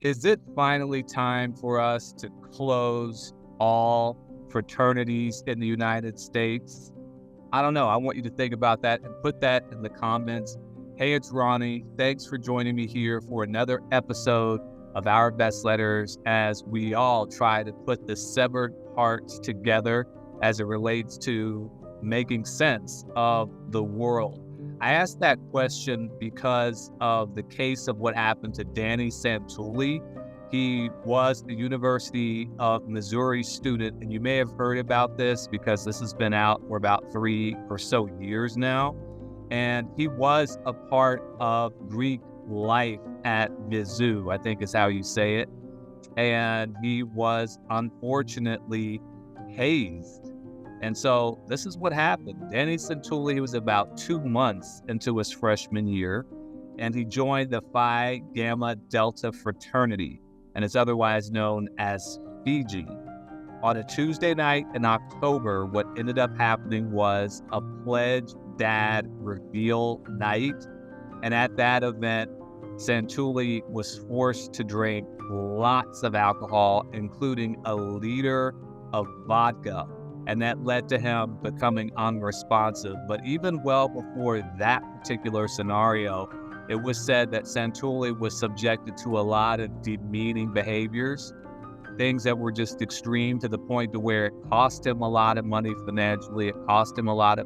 Is it finally time for us to close all fraternities in the United States? I don't know. I want you to think about that and put that in the comments. Hey, it's Ronnie. Thanks for joining me here for another episode of Our Best Letters as we all try to put the severed parts together as it relates to making sense of the world. I asked that question because of the case of what happened to Danny Santulli. He was the University of Missouri student, and you may have heard about this because this has been out for about 3 or so years now. And he was a part of Greek life at Mizzou, I think is how you say it. And he was unfortunately hazed. And so this is what happened. Danny Santulli, he was about 2 months into his freshman year, and he joined the Phi Gamma Delta Fraternity, and it's otherwise known as Fiji. On a Tuesday night in October, what ended up happening was a pledge dad reveal night. And at that event, Santulli was forced to drink lots of alcohol, including a liter of vodka. And that led to him becoming unresponsive. But even well before that particular scenario, it was said that Santulli was subjected to a lot of demeaning behaviors, things that were just extreme to the point to where it cost him a lot of money financially, it cost him a lot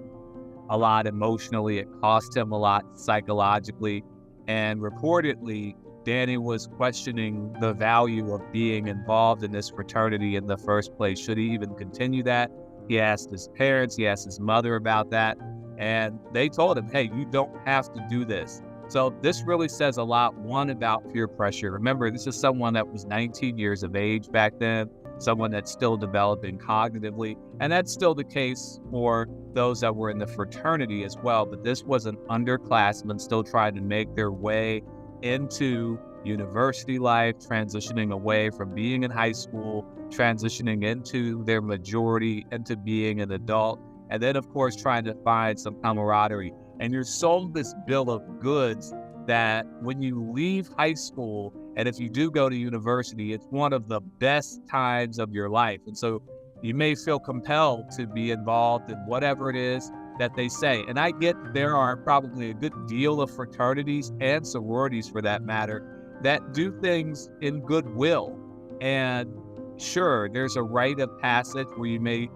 emotionally, it cost him a lot psychologically. And reportedly, Danny was questioning the value of being involved in this fraternity in the first place. Should he even continue that? He asked his parents, he asked his mother about that, and they told him, hey, you don't have to do this. So this really says a lot, one, about peer pressure. Remember, this is someone that was 19 years of age back then, someone that's still developing cognitively, and that's still the case for those that were in the fraternity as well. But this was an underclassman still trying to make their way into university life, transitioning away from being in high school, transitioning into their majority, into being an adult, and then, of course, trying to find some camaraderie. And you're sold this bill of goods that when you leave high school, and if you do go to university, it's one of the best times of your life. And so you may feel compelled to be involved in whatever it is that they say. And I get there are probably a good deal of fraternities and sororities, for that matter, that do things in goodwill. And sure, there's a rite of passage where you may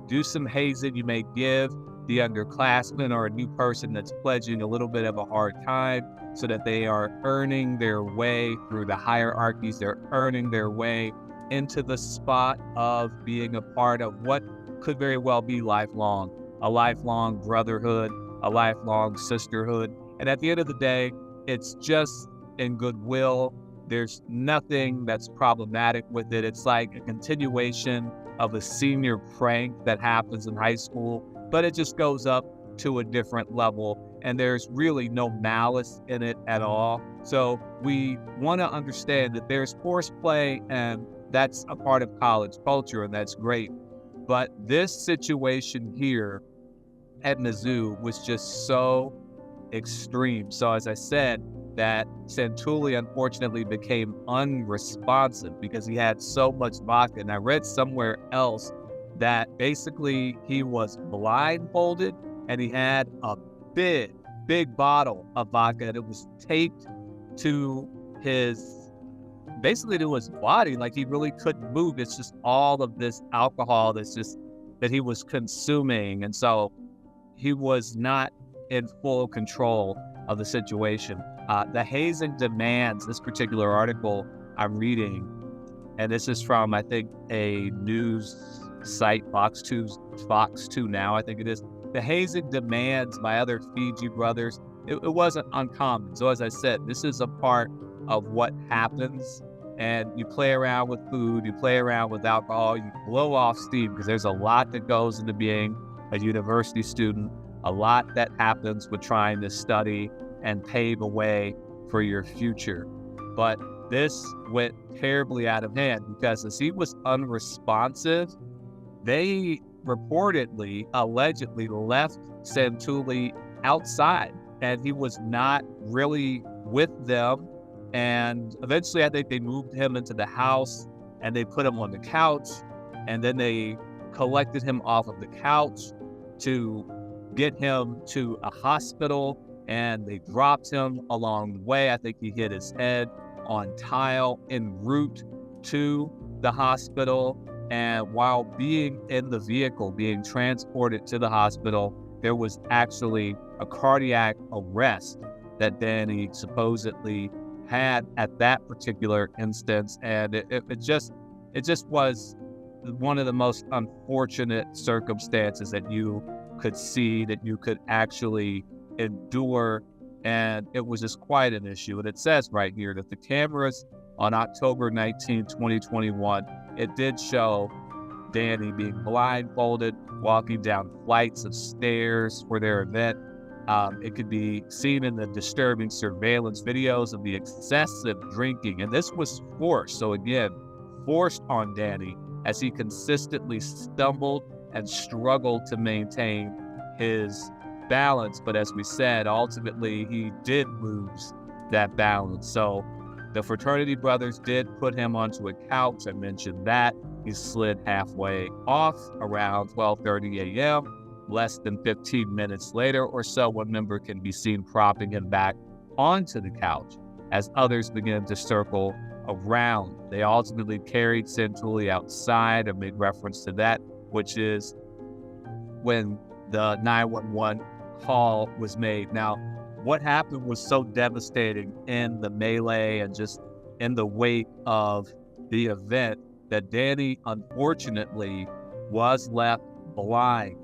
do some hazing, you may give the underclassmen or a new person that's pledging a little bit of a hard time so that they are earning their way through the hierarchies, they're earning their way into the spot of being a part of what could very well be lifelong, a lifelong brotherhood, a lifelong sisterhood. And at the end of the day, it's just in goodwill. There's nothing that's problematic with it. It's like a continuation of a senior prank that happens in high school, but it just goes up to a different level, and there's really no malice in it at all. So we want to understand that there's horseplay, and that's a part of college culture, and that's great. But this situation here at Mizzou was just so extreme. So as I said, that Santulli unfortunately became unresponsive because he had so much vodka. And I read somewhere else that basically he was blindfolded and he had a big bottle of vodka and it was taped to basically to his body. Like he really couldn't move. It's just all of this alcohol that he was consuming. And so he was not in full control of the situation. The hazing demands, this particular article I'm reading, and this is from, I think, a news site, Fox 2 Now, I think it is. The hazing demands by other Fiji brothers, it wasn't uncommon. So as I said, this is a part of what happens, and you play around with food, you play around with alcohol, you blow off steam, because there's a lot that goes into being a university student, a lot that happens with trying to study and pave a way for your future. But this went terribly out of hand because as he was unresponsive, they allegedly left Santulli outside, and he was not really with them. And eventually I think they moved him into the house and they put him on the couch, and then they collected him off of the couch to get him to a hospital, and they dropped him along the way. I think he hit his head on tile en route to the hospital. And while being in the vehicle, being transported to the hospital, there was actually a cardiac arrest that Danny supposedly had at that particular instance. And it just was one of the most unfortunate circumstances that you could see, that you could actually endure. And it was just quite an issue. And it says right here that the cameras on October 19, 2021, it did show Danny being blindfolded, walking down flights of stairs for their event. It could be seen in the disturbing surveillance videos of the excessive drinking. And this was forced. So again, forced on Danny as he consistently stumbled and struggled to maintain his balance. But as we said, ultimately, he did lose that balance. So the fraternity brothers did put him onto a couch. I mentioned that. He slid halfway off around 12:30 a.m. Less than 15 minutes later or so, one member can be seen propping him back onto the couch as others began to circle around. They ultimately carried Santulli outside. I made reference to that, which is when the 911 call was made. Now, what happened was so devastating in the melee and just in the wake of the event that Danny, unfortunately, was left blind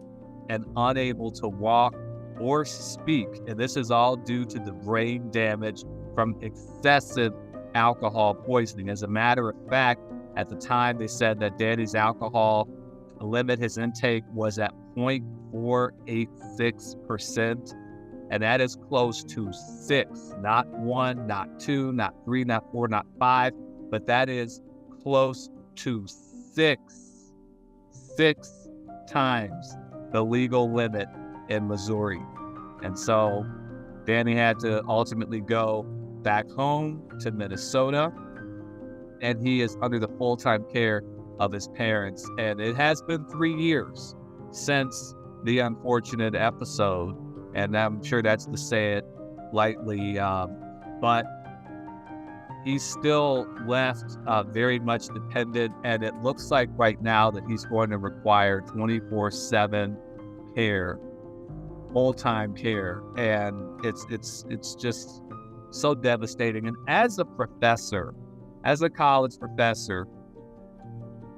and unable to walk or speak. And this is all due to the brain damage from excessive alcohol poisoning. As a matter of fact, at the time they said that Danny's alcohol limit, his intake was at 0.486%. And that is close to 6, not 1, not 2, not 3, not 4, not 5, but that is close to 6 times the legal limit in Missouri. And so Danny had to ultimately go back home to Minnesota, and he is under the full-time care of his parents. And it has been 3 years since the unfortunate episode, and I'm sure that's to say it lightly, but he's still left very much dependent, and it looks like right now that he's going to require 24/7 care, full-time care, and it's just so devastating. And as a professor, as a college professor,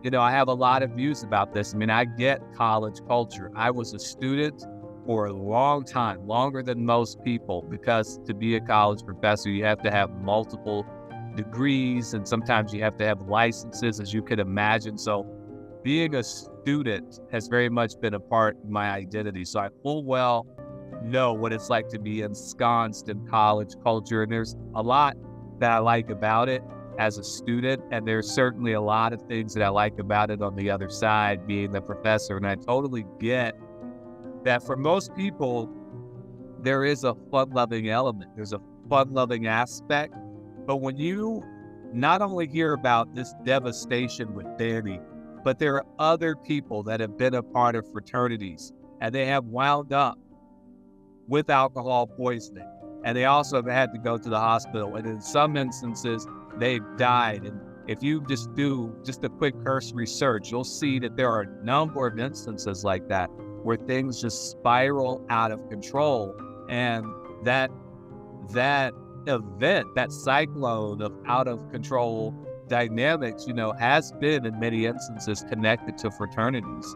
you know, I have a lot of views about this. I mean, I get college culture. I was a student for a long time, longer than most people, because to be a college professor, you have to have multiple degrees, and sometimes you have to have licenses, as you can imagine. So being a student has very much been a part of my identity. So I full well know what it's like to be ensconced in college culture. And there's a lot that I like about it as a student, and there's certainly a lot of things that I like about it on the other side, being the professor. And I totally get that for most people, there is a fun-loving element. There's a fun-loving aspect. But when you not only hear about this devastation with Danny, but there are other people that have been a part of fraternities, and they have wound up with alcohol poisoning. And they also have had to go to the hospital. And in some instances, they've died. And if you just do just a quick cursory search, you'll see that there are a number of instances like that where things just spiral out of control. And that event, that cyclone of out of control dynamics, you know, has been in many instances connected to fraternities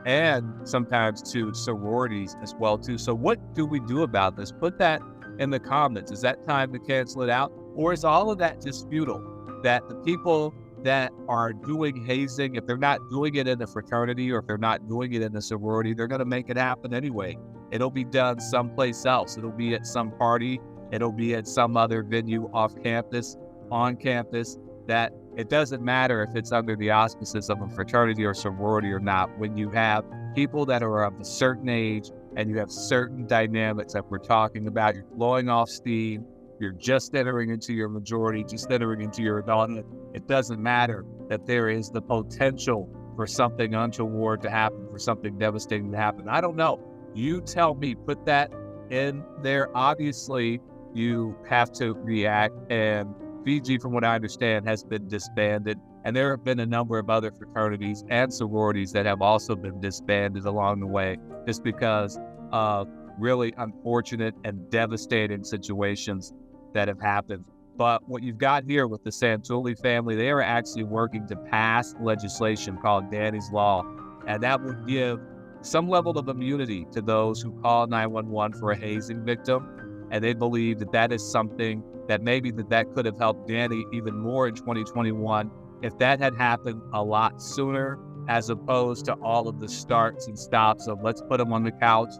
and sometimes to sororities as well too. So what do we do about this? Put that in the comments. Is that time to cancel it out? Or is all of that just futile? That the people that are doing hazing, if they're not doing it in the fraternity or if they're not doing it in the sorority, they're going to make it happen anyway. It'll be done someplace else. It'll be at some party. It'll be at some other venue off campus, on campus, that it doesn't matter if it's under the auspices of a fraternity or sorority or not. When you have people that are of a certain age and you have certain dynamics that we're talking about, you're blowing off steam, you're just entering into your majority, just entering into your adulthood, it doesn't matter that there is the potential for something untoward to happen, for something devastating to happen. I don't know. You tell me, put that in there. Obviously, you have to react, and Fiji, from what I understand, has been disbanded. And there have been a number of other fraternities and sororities that have also been disbanded along the way, just because of really unfortunate and devastating situations that have happened. But what you've got here with the Santulli family, they are actually working to pass legislation called Danny's Law, and that would give some level of immunity to those who call 911 for a hazing victim. And they believe that that is something that maybe that could have helped Danny even more in 2021 if that had happened a lot sooner, as opposed to all of the starts and stops of let's put him on the couch,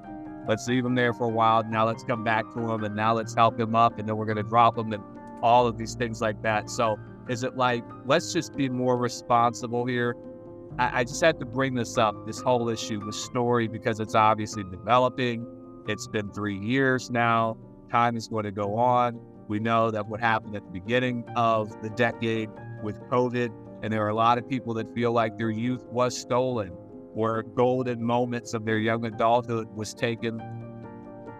let's leave him there for a while, now let's come back to him, and now let's help him up, and then we're going to drop him, and all of these things like that. So is it like, let's just be more responsible here? I just had to bring this up, this whole issue, this story, because it's obviously developing. It's been 3 years now. Time is going to go on. We know that what happened at the beginning of the decade with COVID, and there are a lot of people that feel like their youth was stolen, or golden moments of their young adulthood was taken.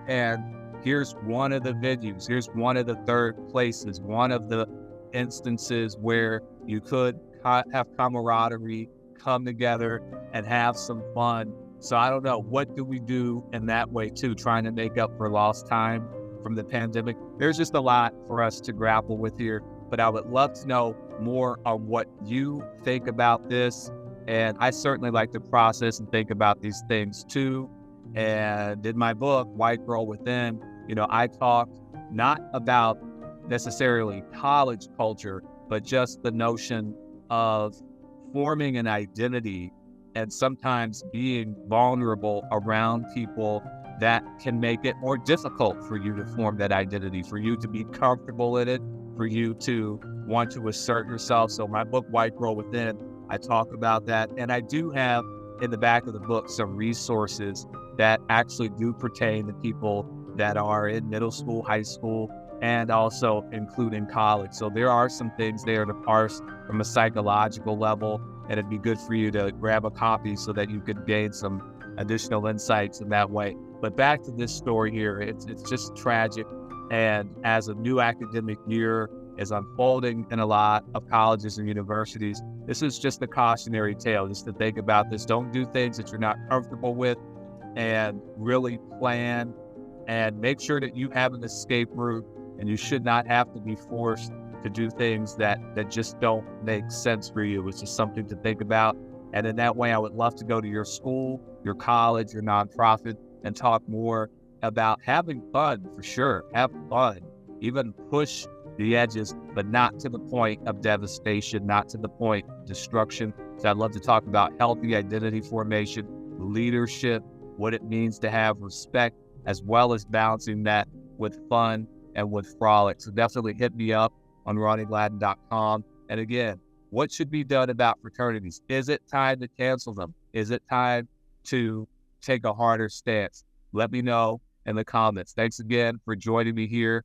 And here's one of the venues, here's one of the third places, one of the instances where you could have camaraderie, come together and have some fun. So I don't know, what do we do in that way too, trying to make up for lost time from the pandemic? There's just a lot for us to grapple with here, but I would love to know more on what you think about this. And I certainly like to process and think about these things too. And in my book, White Girl Within, I talked not about necessarily college culture, but just the notion of forming an identity and sometimes being vulnerable around people that can make it more difficult for you to form that identity, for you to be comfortable in it, for you to want to assert yourself. So my book, White Girl Within, I talk about that. And I do have in the back of the book some resources that actually do pertain to people that are in middle school, high school, and also including college. So there are some things there to parse from a psychological level, and it'd be good for you to grab a copy so that you could gain some additional insights in that way. But back to this story here, it's just tragic. And as a new academic year is unfolding in a lot of colleges and universities, this is just a cautionary tale, just to think about this. Don't do things that you're not comfortable with, and really plan and make sure that you have an escape route, and you should not have to be forced to do things that just don't make sense for you. It's just something to think about. And in that way, I would love to go to your school, your college, your nonprofit, and talk more about having fun, for sure. Have fun, even push the edges, but not to the point of devastation, not to the point of destruction. So I'd love to talk about healthy identity formation, leadership, what it means to have respect, as well as balancing that with fun and with frolic. So definitely hit me up on ronniegladden.com. And again, what should be done about fraternities? Is it time to cancel them? Is it time to take a harder stance? Let me know in the comments. Thanks again for joining me here